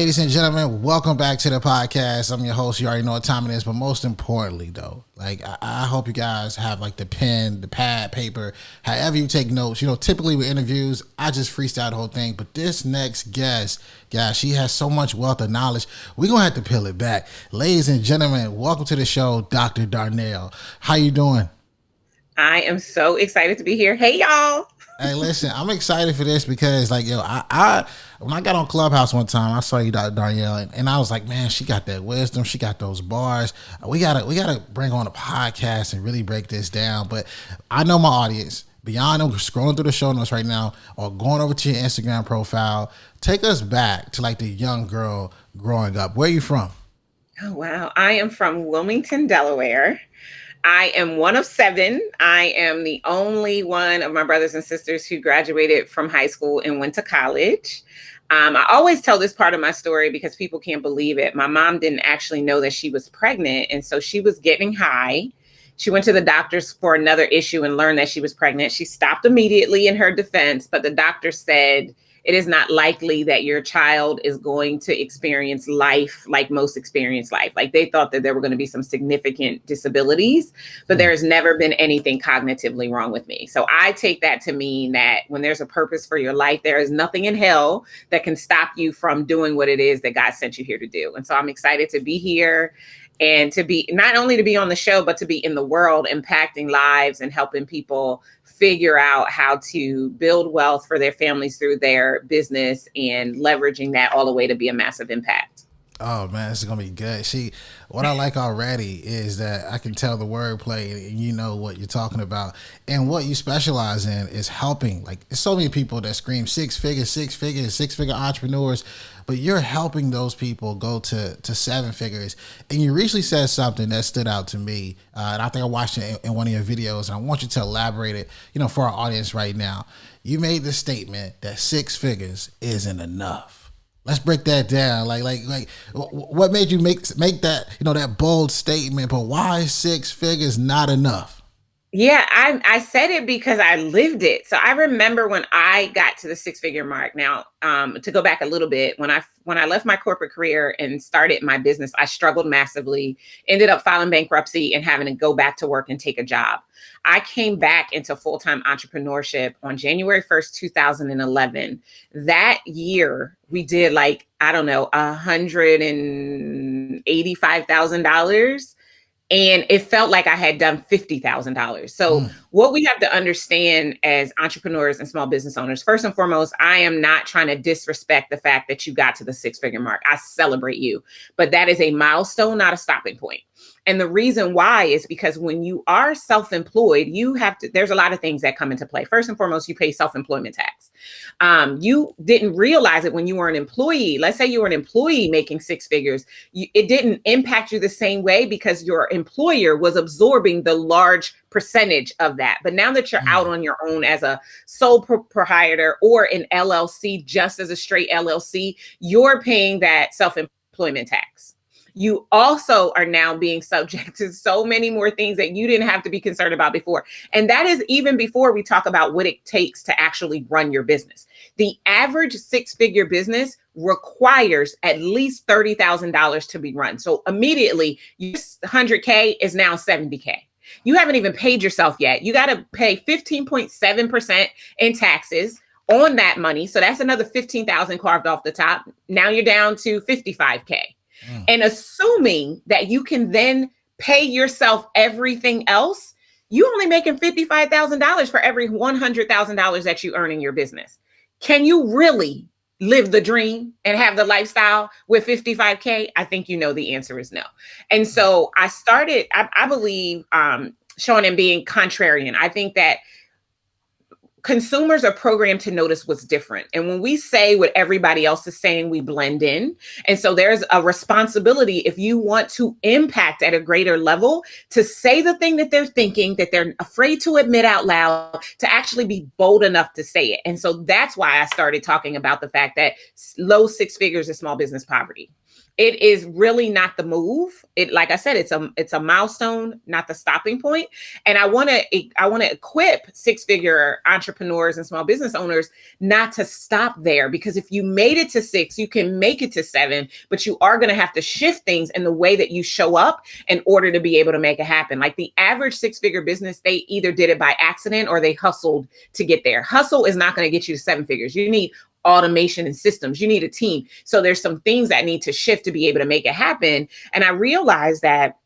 Ladies and gentlemen, welcome back to the podcast. I'm your host. You already know what time it is, but most importantly, though, I hope you guys have like the pen, the pad, paper, however you take notes. You know, typically with interviews, I just freestyle the whole thing, but this next guest, guys, she has so much wealth of knowledge. We're gonna have to peel it back. Ladies and gentlemen, welcome to the show, Dr. Darnyelle. How you doing? I am so excited to be here. Hey, y'all. Hey, listen, I'm excited for this because, I when I got on Clubhouse one time, I saw you, Darnyelle, and I was like, man, she got that wisdom, she got those bars. We gotta bring on a podcast and really break this down. But I know my audience. Beyond them scrolling through the show notes right now, or going over to your Instagram profile, take us back to like the young girl growing up. Where you from? Oh, wow. I am from Wilmington, Delaware. I am one of seven. I am the only one of my brothers and sisters who graduated from high school and went to college. I always tell this part of my story because people can't believe it. My mom didn't actually know that she was pregnant. And so she was getting high. She went to the doctors for another issue and learned that she was pregnant. She stopped immediately in her defense, but the doctor said, it is not likely that your child is going to experience life like most experience life. Like they thought that there were going to be some significant disabilities, but there has never been anything cognitively wrong with me. So I take that to mean that when there's a purpose for your life, there is nothing in hell that can stop you from doing what it is that God sent you here to do. And so I'm excited to be here and to be not only to be on the show, but to be in the world, impacting lives and helping people figure out how to build wealth for their families through their business and leveraging that all the way to be a massive impact. Oh man, this is gonna be good. See, what I like already is that I can tell the wordplay and you know what you're talking about. And what you specialize in is helping. Like there's so many people that scream six figure entrepreneurs, but you're helping those people go to seven figures. And you recently said something that stood out to me. And I think I watched it in one of your videos, and I want you to elaborate it, for our audience right now. You made the statement that six figures isn't enough. Let's break that down. What made you make that, that bold statement, but why is six figures not enough? Yeah, I said it because I lived it. So I remember when I got to the six-figure mark. Now, to go back a little bit, when I left my corporate career and started my business, I struggled massively, ended up filing bankruptcy and having to go back to work and take a job. I came back into full-time entrepreneurship on January 1st, 2011. That year, we did $185,000. And it felt like I had done $50,000. So what we have to understand as entrepreneurs and small business owners, first and foremost, I am not trying to disrespect the fact that you got to the six-figure mark. I celebrate you, but that is a milestone, not a stopping point. And the reason why is because when you are self-employed, there's a lot of things that come into play. First and foremost, you pay self-employment tax. You didn't realize it when you were an employee. Let's say you were an employee making six figures. It didn't impact you the same way because your employer was absorbing the large percentage of that. But now that you're out on your own as a sole proprietor or an LLC, just as a straight LLC, you're paying that self-employment tax. You also are now being subject to so many more things that you didn't have to be concerned about before. And that is even before we talk about what it takes to actually run your business. The average six-figure business requires at least $30,000 to be run. So immediately, your 100K is now 70K. You haven't even paid yourself yet. You got to pay 15.7% in taxes on that money. So that's another 15,000 carved off the top. Now you're down to 55K. And assuming that you can then pay yourself everything else, you only making $55,000 for every $100,000 that you earn in your business. Can you really live the dream and have the lifestyle with 55K? I think the answer is no. And so I started, I believe, Shawn, in being contrarian. I think that consumers are programmed to notice what's different. And when we say what everybody else is saying, we blend in. And so there's a responsibility, if you want to impact at a greater level, to say the thing that they're thinking, that they're afraid to admit out loud, to actually be bold enough to say it. And so that's why I started talking about the fact that low six figures is small business poverty. It is really not the move. It, like I said, it's a milestone, not the stopping point. And I want to equip six-figure entrepreneurs and small business owners not to stop there, because if you made it to 6, you can make it to 7, but you are going to have to shift things in the way that you show up in order to be able to make it happen. Like the average six-figure business, they either did it by accident or they hustled to get there. Hustle is not going to get you to 7 figures. You need automation and systems. You need a team. So there's some things that need to shift to be able to make it happen. And I realized that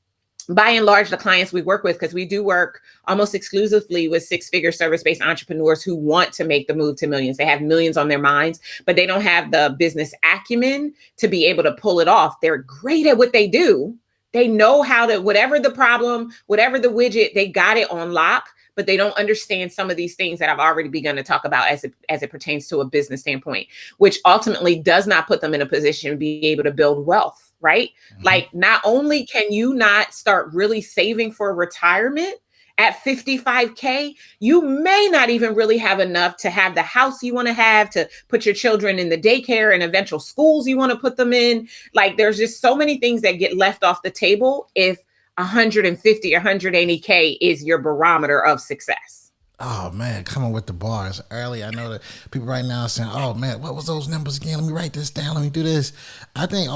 by and large, the clients we work with, because we do work almost exclusively with six-figure service-based entrepreneurs who want to make the move to millions. They have millions on their minds, but they don't have the business acumen to be able to pull it off. They're great at what they do. They know how to, whatever the problem, whatever the widget, they got it on lock, but they don't understand some of these things that I've already begun to talk about as it pertains to a business standpoint, which ultimately does not put them in a position to be able to build wealth, right? Mm-hmm. Like, not only can you not start really saving for retirement at 55K, you may not even really have enough to have the house you want to have, to put your children in the daycare and eventual schools you want to put them in. Like, there's just so many things that get left off the table if 150 or 180K is your barometer of success. Oh man, coming with the bars early. I know that people right now are saying, oh man, what was those numbers again? Let me write this down. Let me do this. I think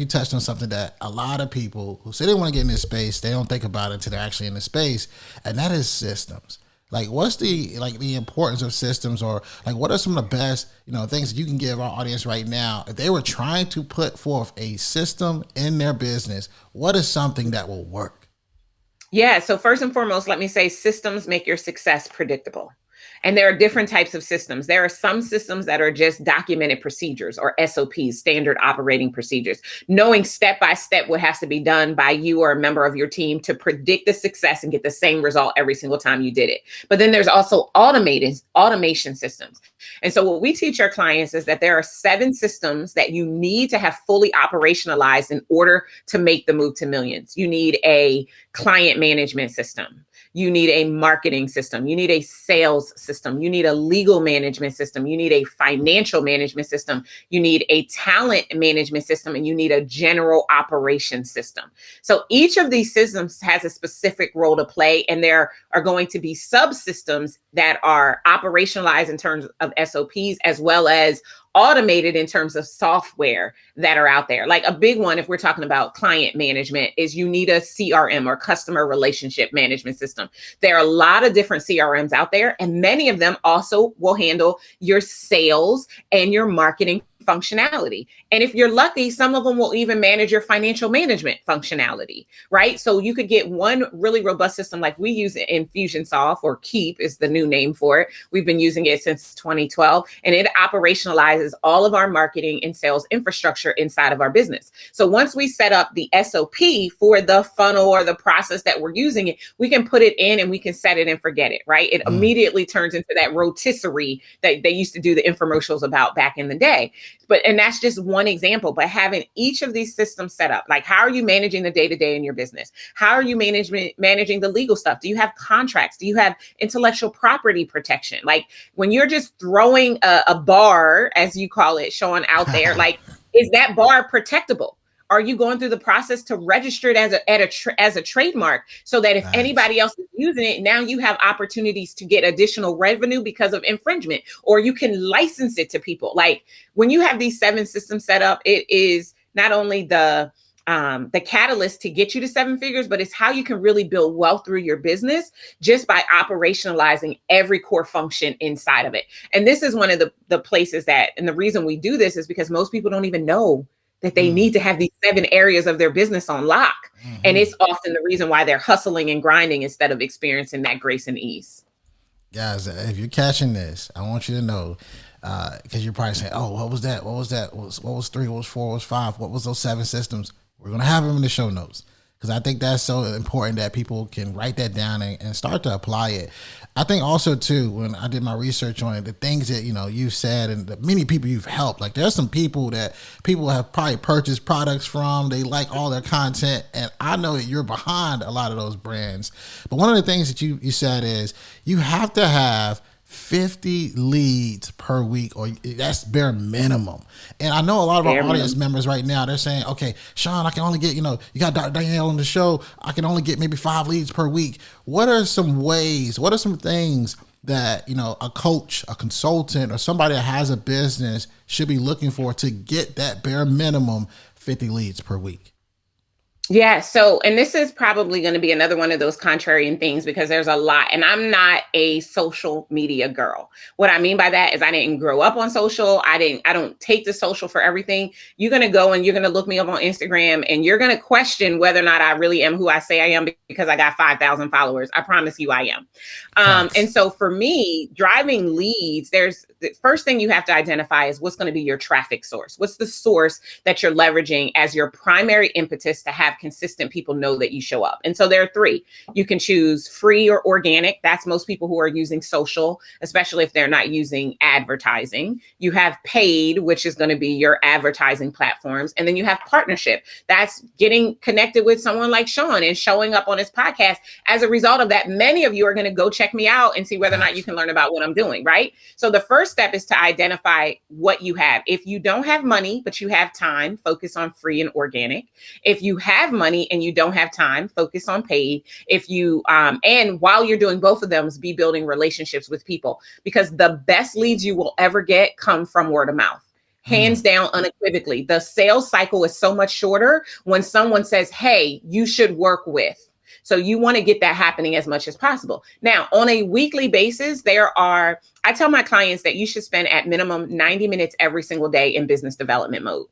you touched on something that a lot of people who say they want to get in this space, they don't think about it until they're actually in the space. And that is systems. Like, what's the importance of systems, or like, what are some of the best, things that you can give our audience right now? If they were trying to put forth a system in their business, what is something that will work? Yeah. So first and foremost, let me say systems make your success predictable. And there are different types of systems. There are some systems that are just documented procedures, or SOPs, standard operating procedures, knowing step by step what has to be done by you or a member of your team to predict the success and get the same result every single time you did it. But then there's also automation systems. And so what we teach our clients is that there are 7 systems that you need to have fully operationalized in order to make the move to millions. You need a client management system. You need a marketing system. You need a sales system. You need a legal management system. You need a financial management system. You need a talent management system, and you need a general operations system. So each of these systems has a specific role to play, and there are going to be subsystems that are operationalized in terms of SOPs, as well as automated in terms of software that are out there. Like a big one, if we're talking about client management, is you need a CRM, or customer relationship management system. There are a lot of different CRMs out there, and many of them also will handle your sales and your marketing functionality. And if you're lucky, some of them will even manage your financial management functionality, right? So you could get one really robust system like we use in Infusionsoft, or Keep is the new name for it. We've been using it since 2012, and it operationalizes all of our marketing and sales infrastructure inside of our business. So once we set up the SOP for the funnel or the process that we're using it, we can put it in and we can set it and forget it, right? It immediately turns into that rotisserie that they used to do the infomercials about back in the day. And that's just one example, but having each of these systems set up, like, how are you managing the day-to-day in your business? How are you managing the legal stuff? Do you have contracts? Do you have intellectual property protection? Like, when you're just throwing a bar, as you call it, Shawn, out there, like, is that bar protectable? Are you going through the process to register it as a trademark, so that if anybody else is using it, now you have opportunities to get additional revenue because of infringement, or you can license it to people? Like, when you have these 7 systems set up, it is not only the catalyst to get you to 7 figures, but it's how you can really build wealth through your business just by operationalizing every core function inside of it. And this is one of the places that, and the reason we do this is because most people don't even know that they need to have these 7 areas of their business on lock. Mm-hmm. And it's often the reason why they're hustling and grinding instead of experiencing that grace and ease. Guys, if you're catching this, I want you to know, because you're probably saying, oh, what was that? What was that? What was 3? What was 4? What was 5? What was those 7 systems? We're going to have them in the show notes, because I think that's so important that people can write that down and start to apply it. I think also too, when I did my research on it, the things that, you've said and the many people you've helped, like, there's some people that people have probably purchased products from, they like all their content, and I know that you're behind a lot of those brands. But one of the things that you said is you have to have 50 leads per week, or that's bare minimum. And I know a lot of our audience members right now, they're saying, okay, Shawn, I can only get, you got Darnyelle on the show, I can only get maybe 5 leads per week. What are some ways, what are some things that, a coach, a consultant, or somebody that has a business should be looking for to get that bare minimum 50 leads per week? Yeah. So, and this is probably going to be another one of those contrarian things because there's a lot, and I'm not a social media girl. What I mean by that is I didn't grow up on social. I don't take the social for everything. You're going to go and you're going to look me up on Instagram and you're going to question whether or not I really am who I say I am because I got 5,000 followers. I promise you I am. And so for me, driving leads, there's the first thing you have to identify is what's going to be your traffic source. What's the source that you're leveraging as your primary impetus to have consistent people know that you show up? And so there are 3. You can choose free or organic. That's most people who are using social, especially if they're not using advertising. You have paid, which is going to be your advertising platforms. And then you have partnership. That's getting connected with someone like Shawn and showing up on his podcast. As a result of that, many of you are going to go check me out and see whether or not you can learn about what I'm doing, right? So the first step is to identify what you have. If you don't have money, but you have time, focus on free and organic. If you have money and you don't have time, focus on paid. If you, and while you're doing both of them, be building relationships with people, because the best leads you will ever get come from word of mouth. Hands down, unequivocally. The sales cycle is so much shorter when someone says, hey, you should work with. So you want to get that happening as much as possible. Now, on a weekly basis, I tell my clients that you should spend at minimum 90 minutes every single day in business development mode.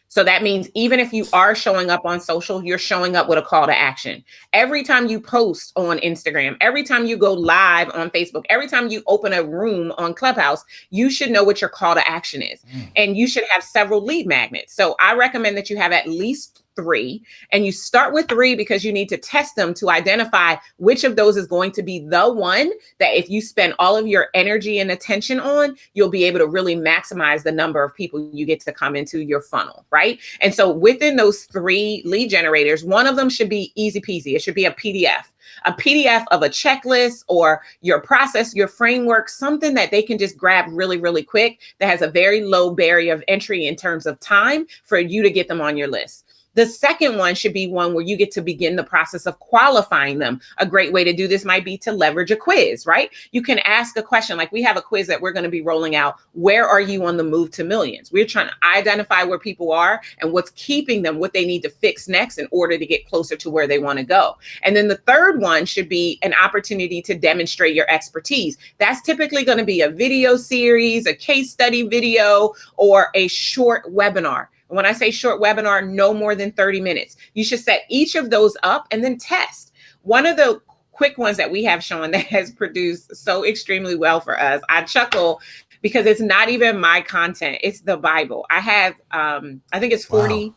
So that means even if you are showing up on social, you're showing up with a call to action. Every time you post on Instagram, every time you go live on Facebook, every time you open a room on Clubhouse, you should know what your call to action is. And you should have several lead magnets. So I recommend that you have at least 3, and you start with 3 because you need to test them to identify which of those is going to be the one that if you spend all of your energy and attention on, you'll be able to really maximize the number of people you get to come into your funnel, right? And so within those 3 lead generators, one of them should be easy peasy. It should be a PDF of a checklist or your process, your framework, something that they can just grab really, really quick that has a very low barrier of entry in terms of time for you to get them on your list. The second one should be one where you get to begin the process of qualifying them. A great way to do this might be to leverage a quiz, right? You can ask a question, like we have a quiz that we're going to be rolling out. Where are you on the move to millions? We're trying to identify where people are and what's keeping them, what they need to fix next in order to get closer to where they want to go. And then the third one should be an opportunity to demonstrate your expertise. That's typically going to be a video series, a case study video, or a short webinar. When I say short webinar, no more than 30 minutes. You should set each of those up and then test. One of the quick ones that we have, Shawn, that has produced so extremely well for us, I chuckle because it's not even my content. It's the Bible. I have, I think it's 40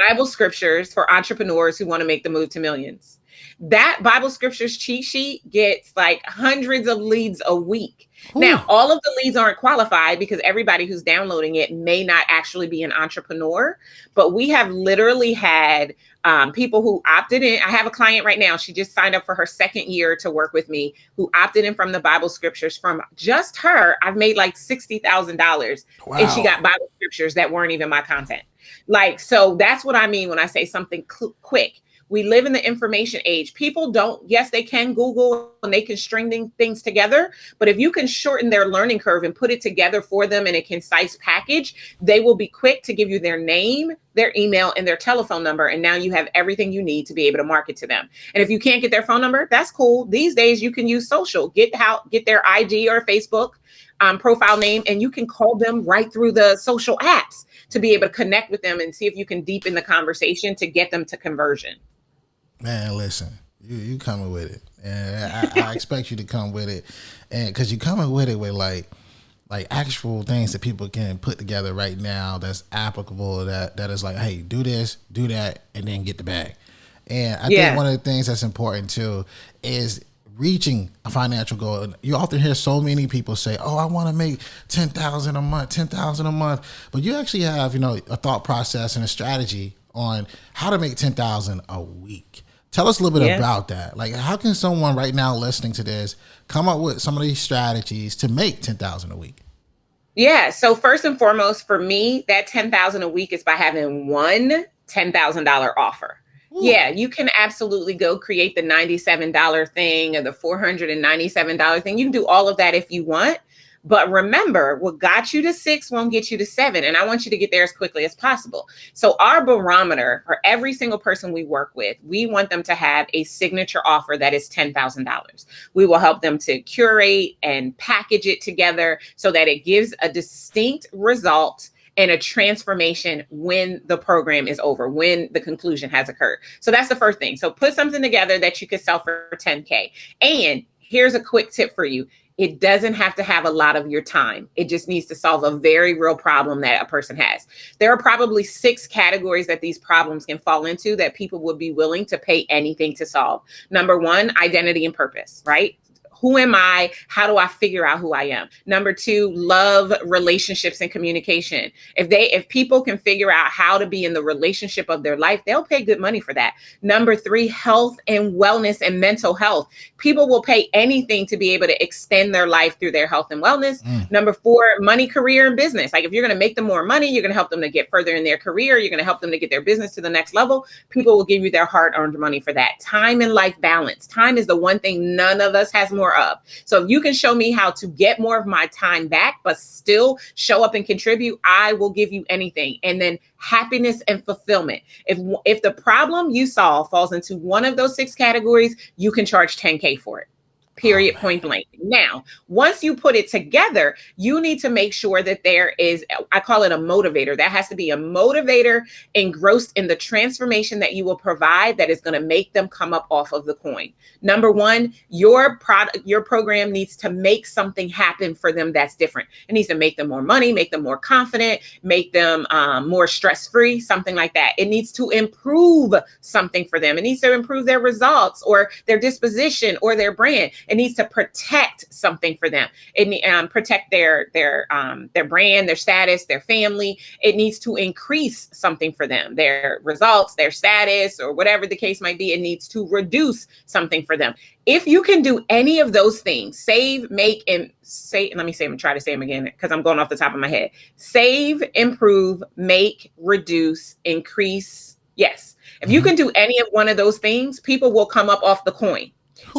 Bible scriptures for entrepreneurs who want to make the move to millions. That Bible scriptures cheat sheet gets like hundreds of leads a week. Ooh. Now, all of the leads aren't qualified because everybody who's downloading it may not actually be an entrepreneur, but we have literally had people who opted in. I have a client right now. She just signed up for her 2nd year to work with me, who opted in from the Bible scriptures. From just her, I've made like $60,000. Wow. And she got Bible scriptures that weren't even my content. Like, so that's what I mean when I say something quick. We live in the information age. People don't, yes, they can Google and they can string things together, but if you can shorten their learning curve and put it together for them in a concise package, they will be quick to give you their name, their email, and their telephone number. And now you have everything you need to be able to market to them. And if you can't get their phone number, that's cool. These days you can use social, get their IG or Facebook profile name, and you can call them right through the social apps to be able to connect with them and see if you can deepen the conversation to get them to conversion. Man, listen, you coming with it, and I expect you to come with it, and because you're coming with it with like actual things that people can put together right now that's applicable. That is like, hey, do this, do that, and then get the bag. And I think one of the things that's important too is reaching a financial goal. You often hear so many people say, "Oh, I want to make $10,000 a month, $10,000 a month," but you actually have a thought process and a strategy on how to make $10,000 a week. Tell us a little bit Yeah. about that. Like, how can someone right now listening to this come up with some of these strategies to make 10,000 a week? Yeah. So first and foremost, for me, that 10,000 a week is by having one $10,000 offer. Ooh. Yeah, you can absolutely go create the $97 thing or the $497 thing. You can do all of that if you want. But remember, what got you to 6 won't get you to 7. And I want you to get there as quickly as possible. So, our barometer for every single person we work with, we want them to have a signature offer that is $10,000. We will help them to curate and package it together so that it gives a distinct result and a transformation when the program is over, when the conclusion has occurred. So that's the first thing. So put something together that you could sell for 10K. And here's a quick tip for you. It doesn't have to have a lot of your time. It just needs to solve a very real problem that a person has. There are probably 6 categories that these problems can fall into that people would be willing to pay anything to solve. Number 1, identity and purpose, right? Who am I? How do I figure out who I am? Number 2, love, relationships, and communication. If people can figure out how to be in the relationship of their life, they'll pay good money for that. Number 3, health and wellness and mental health. People will pay anything to be able to extend their life through their health and wellness. Number 4, money, career, and business. Like if you're going to make them more money, you're going to help them to get further in their career. You're going to help them to get their business to the next level. People will give you their hard-earned money for that. Time and life balance. Time is the one thing none of us has more of. So if you can show me how to get more of my time back, but still show up and contribute, I will give you anything. And then happiness and fulfillment. If the problem you solve falls into one of those 6 categories, you can charge 10K for it. Period, point blank. Now, once you put it together, you need to make sure that there is, I call it a motivator. That has to be a motivator engrossed in the transformation that you will provide that is going to make them come up off of the coin. Number 1, your program needs to make something happen for them that's different. It needs to make them more money, make them more confident, make them more stress-free, something like that. It needs to improve something for them. It needs to improve their results or their disposition or their brand. It needs to protect something for them. It protect their brand, their status, their family. It needs to increase something for them, their results, their status, or whatever the case might be. It needs to reduce something for them. If you can do any of those things, save, make, and say, let me say them, try to say them again because I'm going off the top of my head. Save, improve, make, reduce, increase. Yes. If you can do any of one of those things, people will come up off the coin.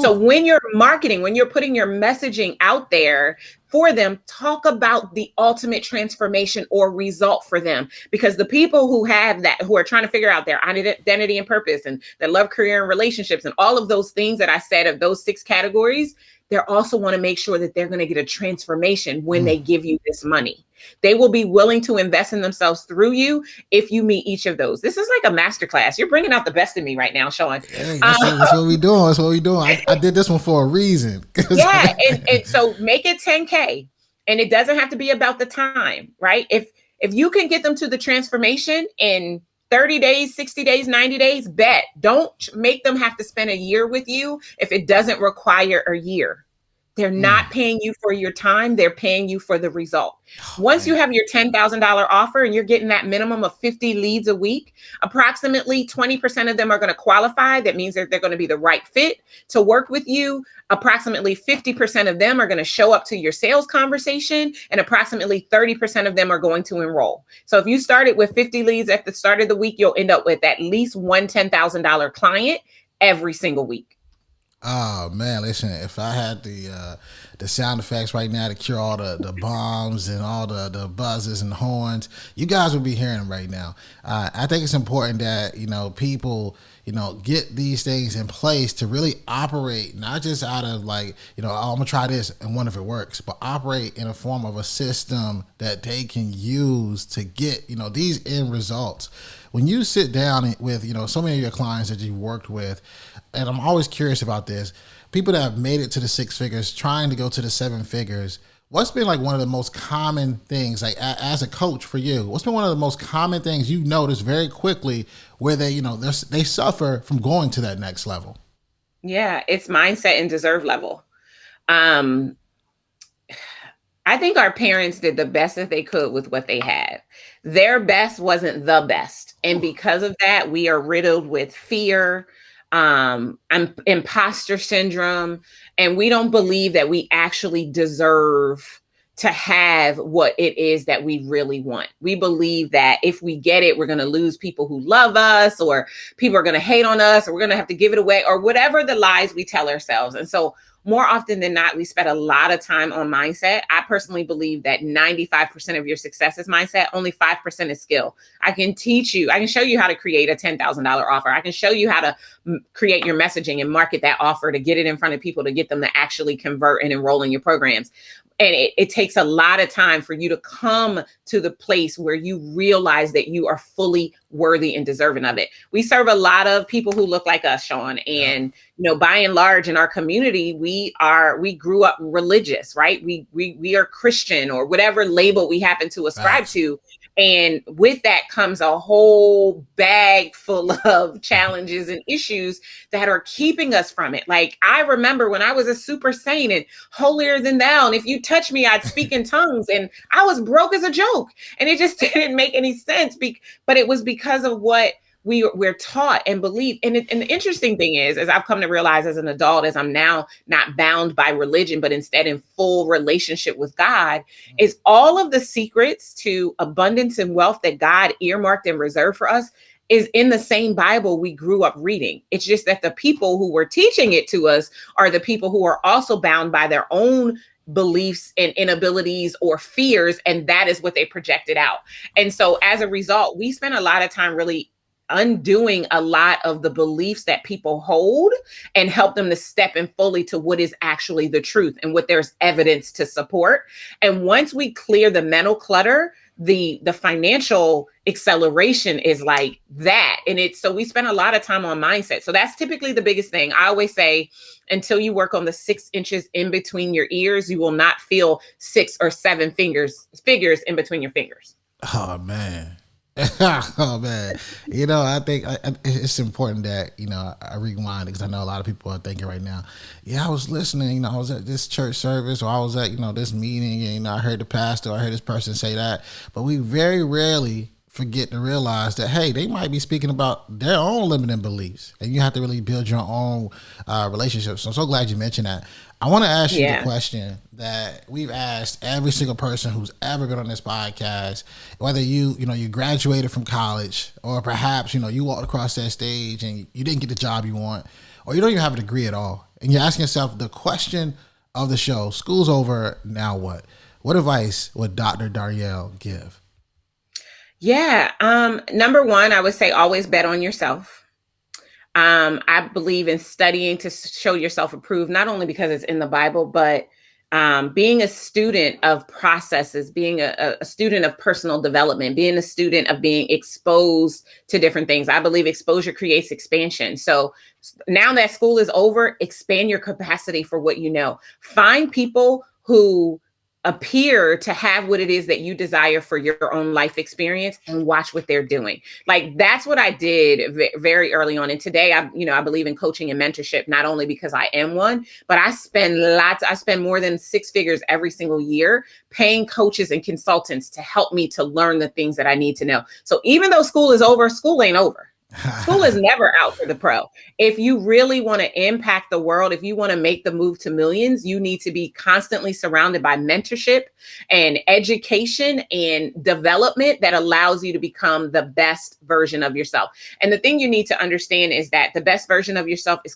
So when you're marketing, when you're putting your messaging out there for them, talk about the ultimate transformation or result for them. Because the people who have that, who are trying to figure out their identity and purpose and their love, career, and relationships and all of those things that I said of those 6 categories, they also want to make sure that they're going to get a transformation when they give you this money. They will be willing to invest in themselves through you if you meet each of those. This is like a masterclass. You're bringing out the best in me right now, Shawn. Hey, that's what we're doing. That's what we're doing. I did this one for a reason. Yeah. And so make it 10K. And it doesn't have to be about the time, right? If you can get them to the transformation in 30 days, 60 days, 90 days, bet. Don't make them have to spend a year with you if it doesn't require a year. They're not paying you for your time. They're paying you for the result. Once you have your $10,000 offer and you're getting that minimum of 50 leads a week, approximately 20% of them are going to qualify. That means that they're going to be the right fit to work with you. Approximately 50% of them are going to show up to your sales conversation, and approximately 30% of them are going to enroll. So if you started with 50 leads at the start of the week, you'll end up with at least one $10,000 client every single week. Oh man, listen, if I had the sound effects right now to cure all the bombs and all the buzzes and horns, you guys would be hearing them right now. I think it's important that, people, get these things in place to really operate, not just out of like, oh, I'm gonna try this and wonder if it works, but operate in a form of a system that they can use to get, these end results. When you sit down with, so many of your clients that you've worked with, and I'm always curious about this, people that have made it to the 6 figures, trying to go to the 7 figures, what's been like one of the most common things, like as a coach for you, what's been one of the most common things you've noticed very quickly where they, they suffer from going to that next level? Yeah, it's mindset and deserve level. I think our parents did the best that they could with what they had. Their best wasn't the best. And because of that, we are riddled with fear, imposter syndrome, and we don't believe that we actually deserve to have what it is that we really want. We believe that if we get it, we're going to lose people who love us, or people are going to hate on us, or we're going to have to give it away, or whatever the lies we tell ourselves. And so more often than not, we spend a lot of time on mindset. I personally believe that 95% of your success is mindset, only 5% is skill. I can teach you, I can show you how to create a $10,000 offer. I can show you how to create your messaging and market that offer to get it in front of people, to get them to actually convert and enroll in your programs. And it takes a lot of time for you to come to the place where you realize that you are fully worthy and deserving of it. We serve a lot of people who look like us, Shawn. And, by and large in our community, we grew up religious, right? We are Christian, or whatever label we happen to ascribe to. And with that comes a whole bag full of challenges and issues that are keeping us from it. Like, I remember when I was a super saint and holier than thou, and if you touch me, I'd speak in tongues, and I was broke as a joke, and it just didn't make any sense. But it was because of what we're taught and believe. And the interesting thing is, as I've come to realize as an adult, as I'm now not bound by religion, but instead in full relationship with God, is all of the secrets to abundance and wealth that God earmarked and reserved for us is in the same Bible we grew up reading. It's just that the people who were teaching it to us are the people who are also bound by their own beliefs and inabilities or fears, and that is what they projected out. And so as a result, we spend a lot of time really undoing a lot of the beliefs that people hold, and help them to step in fully to what is actually the truth and what there's evidence to support. And once we clear the mental clutter, the financial acceleration is like that. And so we spend a lot of time on mindset. So that's typically the biggest thing. I always say, until you work on the 6 inches in between your ears, you will not feel 6 or 7 figures in between your fingers. Oh man. Oh man, I think it's important that I rewind, because I know a lot of people are thinking right now, I was listening, I was at this church service, or I was at this meeting, and I heard the pastor, I heard this person say that, but we very rarely forget to realize that, hey, they might be speaking about their own limiting beliefs, and you have to really build your own relationships. So I'm so glad you mentioned that. I want to ask you the question that we've asked every single person who's ever been on this podcast, whether you graduated from college, or perhaps, you walked across that stage and you didn't get the job you want, or you don't even have a degree at all. And you're asking yourself the question of the show: school's over, now what? What advice would Dr. Darnyelle give? Yeah. Number one, I would say always bet on yourself. I believe in studying to show yourself approved, not only because it's in the Bible, but being a student of processes, being a student of personal development, being a student of being exposed to different things. I believe exposure creates expansion. So now that school is over, expand your capacity for what you know. Find people who appear to have what it is that you desire for your own life experience, and watch what they're doing. Like, that's what I did very early on. And today I believe in coaching and mentorship, not only because I am one, but I spend more than 6 figures every single year paying coaches and consultants to help me to learn the things that I need to know. So even though school is over, school ain't over. School is never out for the pro. If you really want to impact the world, if you want to make the move to millions, you need to be constantly surrounded by mentorship and education and development that allows you to become the best version of yourself. And the thing you need to understand is that the best version of yourself is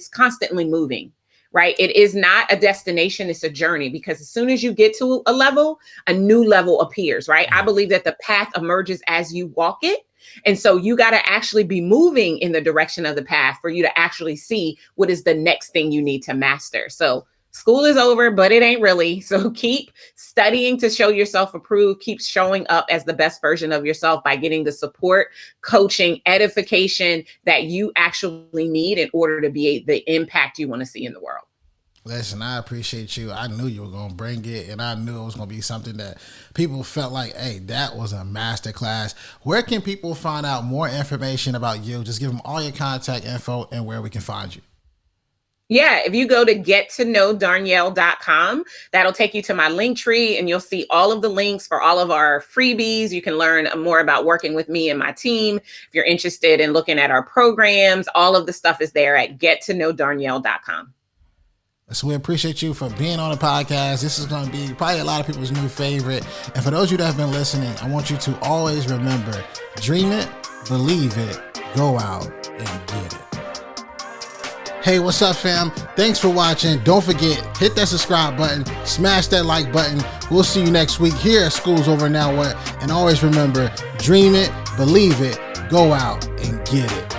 constantly moving. Right? It is not a destination, it's a journey, because as soon as you get to a level, a new level appears, right? I believe that the path emerges as you walk it. And so you got to actually be moving in the direction of the path for you to actually see what is the next thing you need to master. So school is over, but it ain't really. So keep studying to show yourself approved. Keep showing up as the best version of yourself by getting the support, coaching, edification that you actually need in order to be the impact you want to see in the world. Listen, I appreciate you. I knew you were going to bring it, and I knew it was going to be something that people felt like, hey, that was a masterclass. Where can people find out more information about you? Just give them all your contact info and where we can find you. Yeah, if you go to gettoknowdarnyelle.com, that'll take you to my link tree and you'll see all of the links for all of our freebies. You can learn more about working with me and my team. If you're interested in looking at our programs, all of the stuff is there at gettoknowdarnyelle.com. So we appreciate you for being on the podcast. This is going to be probably a lot of people's new favorite. And for those of you that have been listening, I want you to always remember, dream it, believe it, go out and get it. Hey, what's up, fam? Thanks for watching. Don't forget, hit that subscribe button, smash that like button. We'll see you next week here at School's Over Now What. And always remember, dream it, believe it, go out and get it.